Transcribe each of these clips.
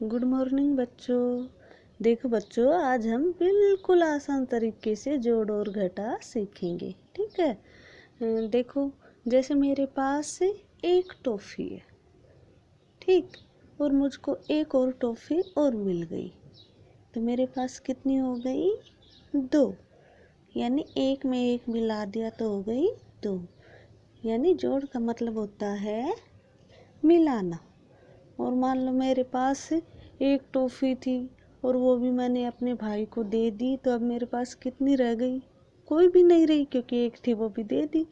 Good morning बच्चों। देखो बच्चों, आज हम बिल्कुल आसान तरीके से जोड़ और घटा सीखेंगे। ठीक है। देखो, जैसे मेरे पास एक टॉफ़ी है, ठीक, और मुझको एक और टॉफ़ी और मिल गई, तो मेरे पास कितनी हो गई? 2। यानी एक में एक मिला दिया तो हो गई 2। यानी जोड़ का मतलब होता है मिलाना। और मान लो मेरे पास एक टॉफ़ी थी और वो भी मैंने अपने भाई को दे दी, तो अब मेरे पास कितनी रह गई? कोई भी नहीं रही, क्योंकि एक थी वो भी दे दी,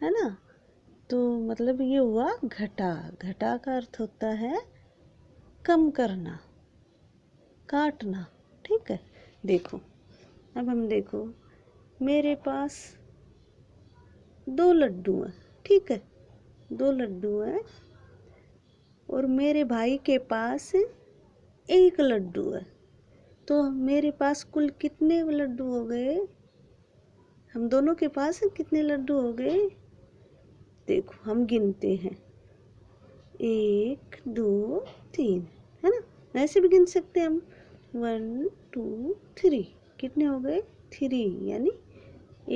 है ना। तो मतलब ये हुआ घटा। घटा का अर्थ होता है कम करना, काटना। ठीक है। देखो, अब हम देखो, मेरे पास 2 लड्डू हैं। ठीक है, 2 लड्डू हैं और मेरे भाई के पास एक लड्डू है, तो मेरे पास कुल कितने लड्डू हो गए? हम दोनों के पास कितने लड्डू हो गए? देखो, हम गिनते हैं, 1 2 3, है ना। ऐसे भी गिन सकते हैं हम, 1 2 3। कितने हो गए? 3। यानी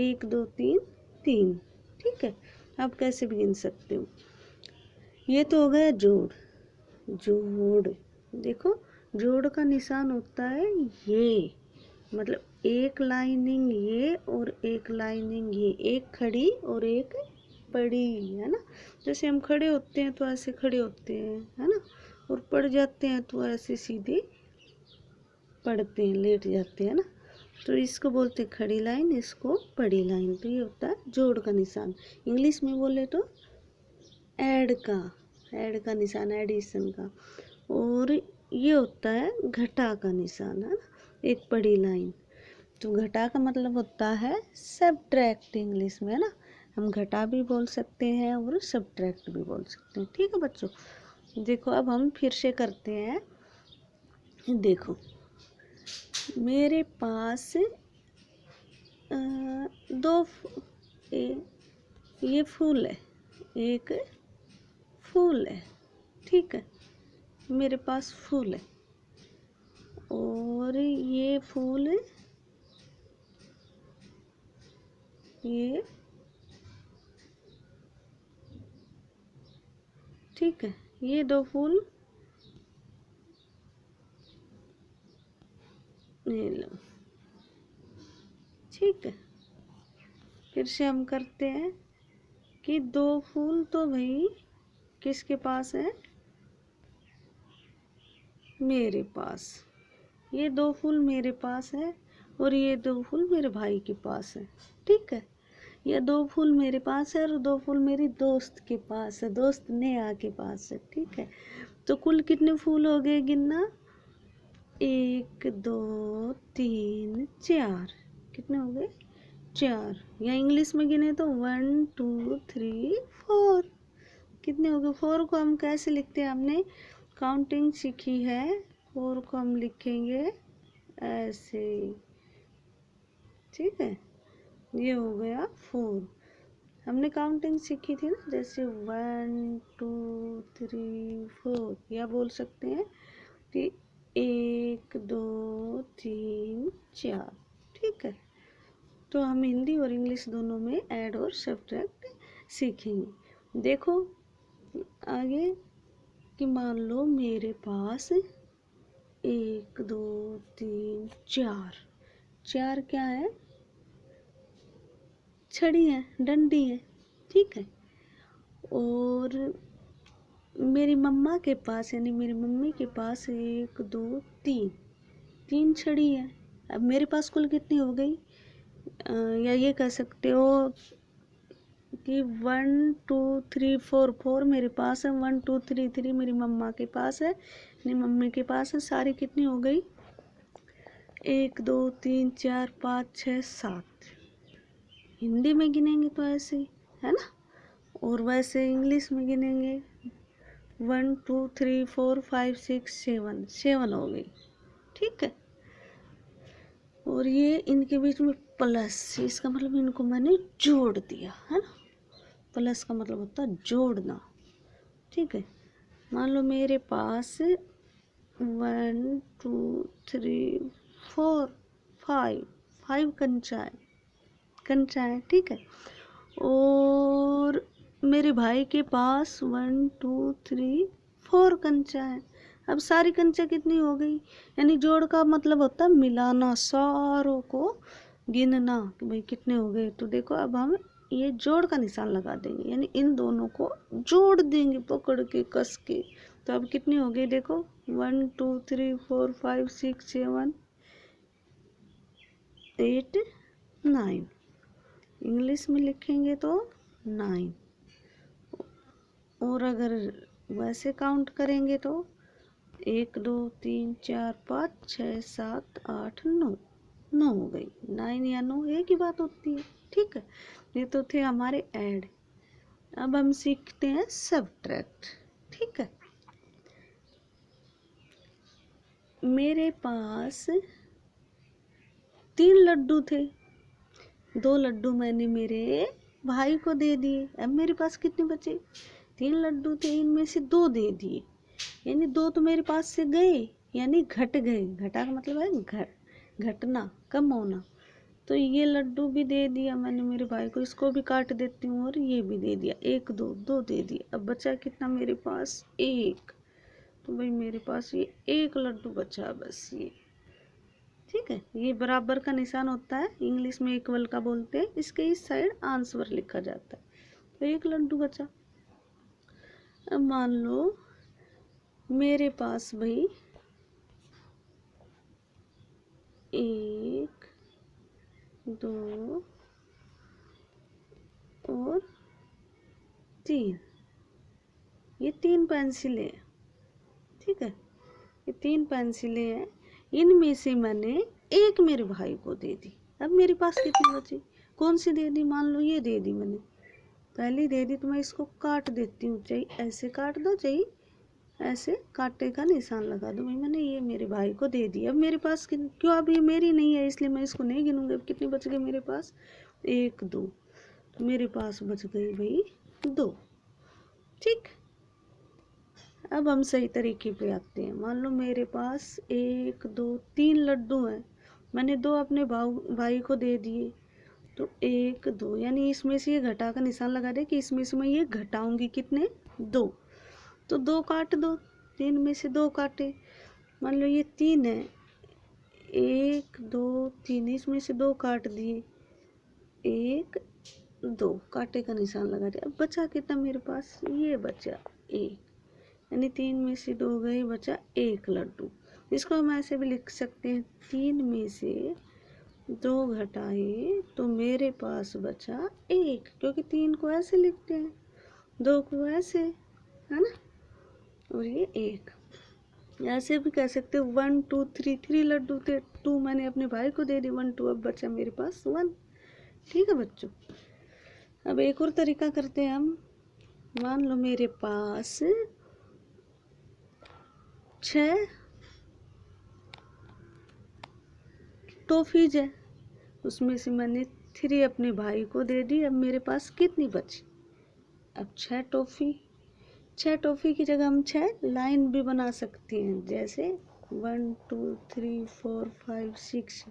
1 2 3 3। ठीक है। आप कैसे भी गिन सकते हो। ये तो हो गया जोड़। जोड़, देखो, जोड़ का निशान होता है ये, मतलब एक लाइनिंग ये और एक लाइनिंग ये, एक खड़ी और एक पड़ी, है ना। जैसे हम खड़े होते हैं तो ऐसे खड़े होते हैं, है ना, और पड़ जाते हैं तो ऐसे सीधे पड़ते हैं, लेट जाते हैं ना। तो इसको बोलते हैं खड़ी लाइन, इसको पड़ी लाइन। तो ये होता है जोड़ का निशान। इंग्लिश में बोले तो ऐड का निशान, एडिशन का। और ये होता है घटा का निशान, है ना, एक पड़ी लाइन। तो घटा का मतलब होता है सब्ट्रैक्ट इंग्लिश में, है ना। हम घटा भी बोल सकते हैं और सब्ट्रैक्ट भी बोल सकते हैं। ठीक है बच्चों। देखो, अब हम फिर से करते हैं। देखो, मेरे पास दो ये फूल है, एक फूल है। ठीक है, मेरे पास फूल है और ये फूल, ये, ठीक है, ये 2 फूल, ये लो। ठीक है, फिर से हम करते हैं कि 2 फूल तो भाई किसके पास है? मेरे पास। ये 2 फूल मेरे पास है और ये 2 फूल मेरे भाई के पास है। ठीक है। ये 2 फूल मेरे पास है और 2 फूल मेरी दोस्त के पास है, दोस्त नेहा के पास है। ठीक है। तो कुल कितने फूल हो गए? गिनना, 1 2 3 4। कितने हो गए? 4। या इंग्लिश में गिने तो 1 2 3 4। कितने हो गए? 4 को हम कैसे लिखते हैं? हमने काउंटिंग सीखी है, 4 को हम लिखेंगे ऐसे। ठीक है, ये हो गया 4। हमने काउंटिंग सीखी थी ना, जैसे 1 2 3 4। या बोल सकते हैं कि 1 2 3 4। ठीक है। तो हम हिंदी और इंग्लिश दोनों में ऐड और सब्ट्रैक्ट सीखेंगे। देखो आगे, कि मान लो मेरे पास 1 2 3 4। 4 क्या है? छड़ी है, डंडी है। ठीक है। और मेरी मम्मा के पास, यानी मेरी मम्मी के पास 1 2 3, 3 छड़ी है। अब मेरे पास कुल कितनी हो गई? या ये कह सकते हो कि 1 2 3 4। 4 मेरे पास है, 1 2 3 3 मेरी मम्मा के पास है, मेरी मम्मी के पास है। सारी कितनी हो गई? 1 2 3 4 5 6 7। हिंदी में गिनेंगे तो ऐसे ही, है ना। और वैसे इंग्लिश में गिनेंगे 1 2 3 4 5 6 7। 7 हो गई। ठीक है। और ये इनके बीच में प्लस, इसका मतलब इनको मैंने जोड़ दिया, है ना। प्लस का मतलब होता है जोड़ना। ठीक है। मान लो मेरे पास 1 2 3 4 5 5 कंचाएं, ठीक है। और मेरे भाई के पास 1 2 3 4 कंचाएं। अब सारी कंचा कितनी हो गई, यानी जोड़ का मतलब होता है मिलाना, सारों को गिनना कि भाई कितने हो गए। तो देखो अब हम ये जोड़ का निशान लगा देंगे, यानी इन दोनों को जोड़ देंगे पकड़ के कस के। तो अब कितनी हो गई देखो, 1 2 3 4 5 6 7 8 9। इंग्लिश में लिखेंगे तो 9। और अगर वैसे काउंट करेंगे तो 1 2 3 4 5 6 7 8 9। 9 हो गई। 9 या 9 एक ही बात होती है, ठीक है। ये तो थे हमारे ऐड। अब हम सीखते हैं सबट्रैक्ट, ठीक है। मेरे पास 3 लड्डू थे, 2 लड्डू मैंने मेरे भाई को दे दिए। अब मेरे पास कितने बचे, 3 लड्डू थे, इनमें से 2 दे दिए, यानी 2 तो मेरे पास से गए, यानी घट गए। घटा का मतलब है घटना, कम होना। तो ये लड्डू भी दे दिया मैंने मेरे भाई को, इसको भी काट देती हूँ, और ये भी दे दिया। 1 2 2 दे दिया। अब बचा कितना मेरे पास, 1। तो भाई मेरे पास ये 1 लड्डू बचा बस, ये ठीक है। ये बराबर का निशान होता है, इंग्लिश में इक्वल का बोलते हैं। इसके इस साइड आंसर लिखा जाता है। तो 1 लड्डू बचा। अब मान लो मेरे पास भाई 1 2 और 3, ये 3 पेंसिलें हैं, ठीक है। ये 3 पेंसिलें हैं, इनमें से मैंने एक मेरे भाई को दे दी। अब मेरे पास कितनी बची, कौन सी दे दी, मान लो ये दे दी मैंने, पहली दे दी। तो मैं इसको काट देती हूँ, चाहिए ऐसे काट दो, चाहिए ऐसे कांटे का निशान लगा दो। भाई मैंने ये मेरे भाई को दे दी। अब मेरे पास क्यों, अब ये मेरी नहीं है इसलिए मैं इसको नहीं गिनूंगी। अब कितनी बच गई मेरे पास, 1 2। तो मेरे पास बच गई भाई 2, ठीक। अब हम सही तरीके पे आते हैं। मान लो मेरे पास 1 2 3 लड्डू हैं, मैंने 2 अपने भाई को दे दिए। तो 1 2, यानी इसमें से ये घटा का निशान लगा दे कि इसमें से मैं ये घटाऊंगी कितने, 2। तो 2 काट दो, 3 में से 2 काटे। मान लो ये 3 है, 1 2 3, इसमें से 2 काट दिए, 1 2, काटे का निशान लगा दिया। अब बचा कितना मेरे पास, ये बचा 1, यानी 3 में से 2 गए, बचा 1 लड्डू। इसको हम ऐसे भी लिख सकते हैं, 3 में से 2 घटाए तो मेरे पास बचा 1, क्योंकि 3 को ऐसे लिखते हैं, 2 को ऐसे, है ना। और ये 1 ऐसे भी कह सकते हो। 1 2 3, 3 लड्डू थे, 2 मैंने अपने भाई को दे दी, 1 2, अब बचा मेरे पास 1, ठीक है बच्चों। अब एक और तरीका करते हैं हम। मान लो मेरे पास 6 टॉफीज है, उसमें से मैंने 3 अपने भाई को दे दी। अब मेरे पास कितनी बची, अब 6 टॉफ़ी की जगह हम 6 लाइन भी बना सकते हैं, जैसे 1 2 3 4 5 6,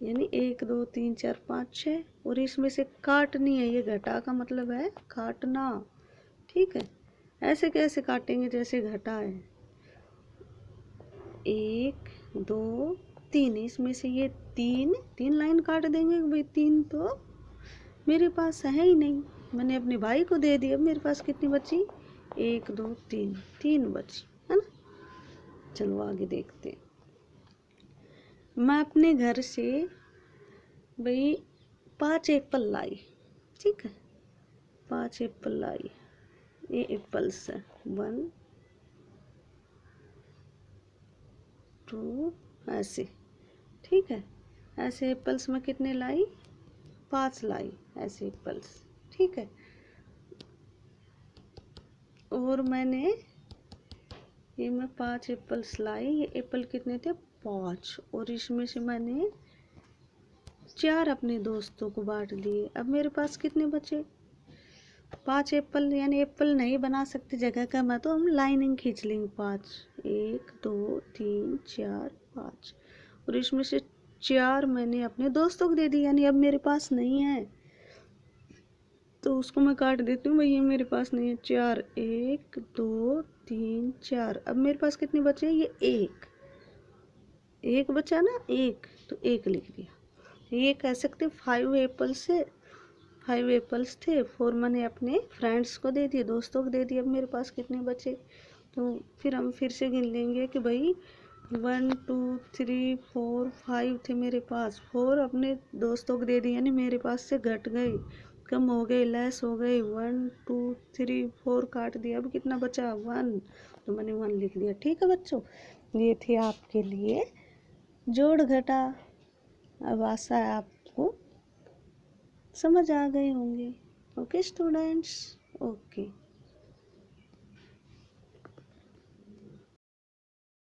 यानी 1 2 3 4 5 6। और इसमें से काटनी है, ये घटा का मतलब है काटना, ठीक है। ऐसे कैसे काटेंगे, जैसे घटा है 1 2 3, इसमें से ये 3 लाइन काट देंगे। भाई 3 तो मेरे पास है ही नहीं, मैंने अपने भाई को दे दिया। अब मेरे पास कितनी बची, 1 2 3, 3 बची, है ना। चलो आगे देखते हैं। मैं अपने घर से भाई 5 एप्पल लाई, ठीक है, 5 एप्पल लाई। ये एप्पल्स है, 1 2 ऐसे, ठीक है। ऐसे एप्पल्स में कितने लाई, 5 लाई ऐसे एप्पल्स, ठीक है। और मैंने ये मैं 5 एप्पल्स लाई, ये एप्पल कितने थे, 5, और इसमें से मैंने 4 अपने दोस्तों को बांट दिए। अब मेरे पास कितने बचे, 5 एप्पल यानी एप्पल नहीं बना सकते, जगह कम है तो हम लाइनिंग खींच लेंगे 5, 1 2 3 4 5, और इसमें से 4 मैंने अपने दोस्तों को दे दी, यानी अब मेरे पास नहीं है तो उसको मैं काट देती हूँ भाई, ये मेरे पास नहीं है। 4, 1 2 3 4, अब मेरे पास कितने बचे? ये एक बचा ना, एक, तो एक लिख दिया। ये कह सकते 5 एप्पल से 5 एप्पल्स थे, 4 मैंने अपने फ्रेंड्स को दे दिए, दोस्तों को दे दिए। अब मेरे पास कितने बचे? तो फिर हम फिर से गिन लेंगे कि भाई 1 2 3 4 5 थे मेरे पास, 4 अपने दोस्तों को दे दिए, यानी मेरे पास से घट गए, कम हो गए, लेस हो गए। 1 2 3 4 काट दिया, अब कितना बचा? 1, तो मैंने 1 लिख दिया। ठीक है बच्चों, ये थी आपके लिए जोड़ घटा। अब आशा है आपको समझ आ गए होंगे। Okay students, okay.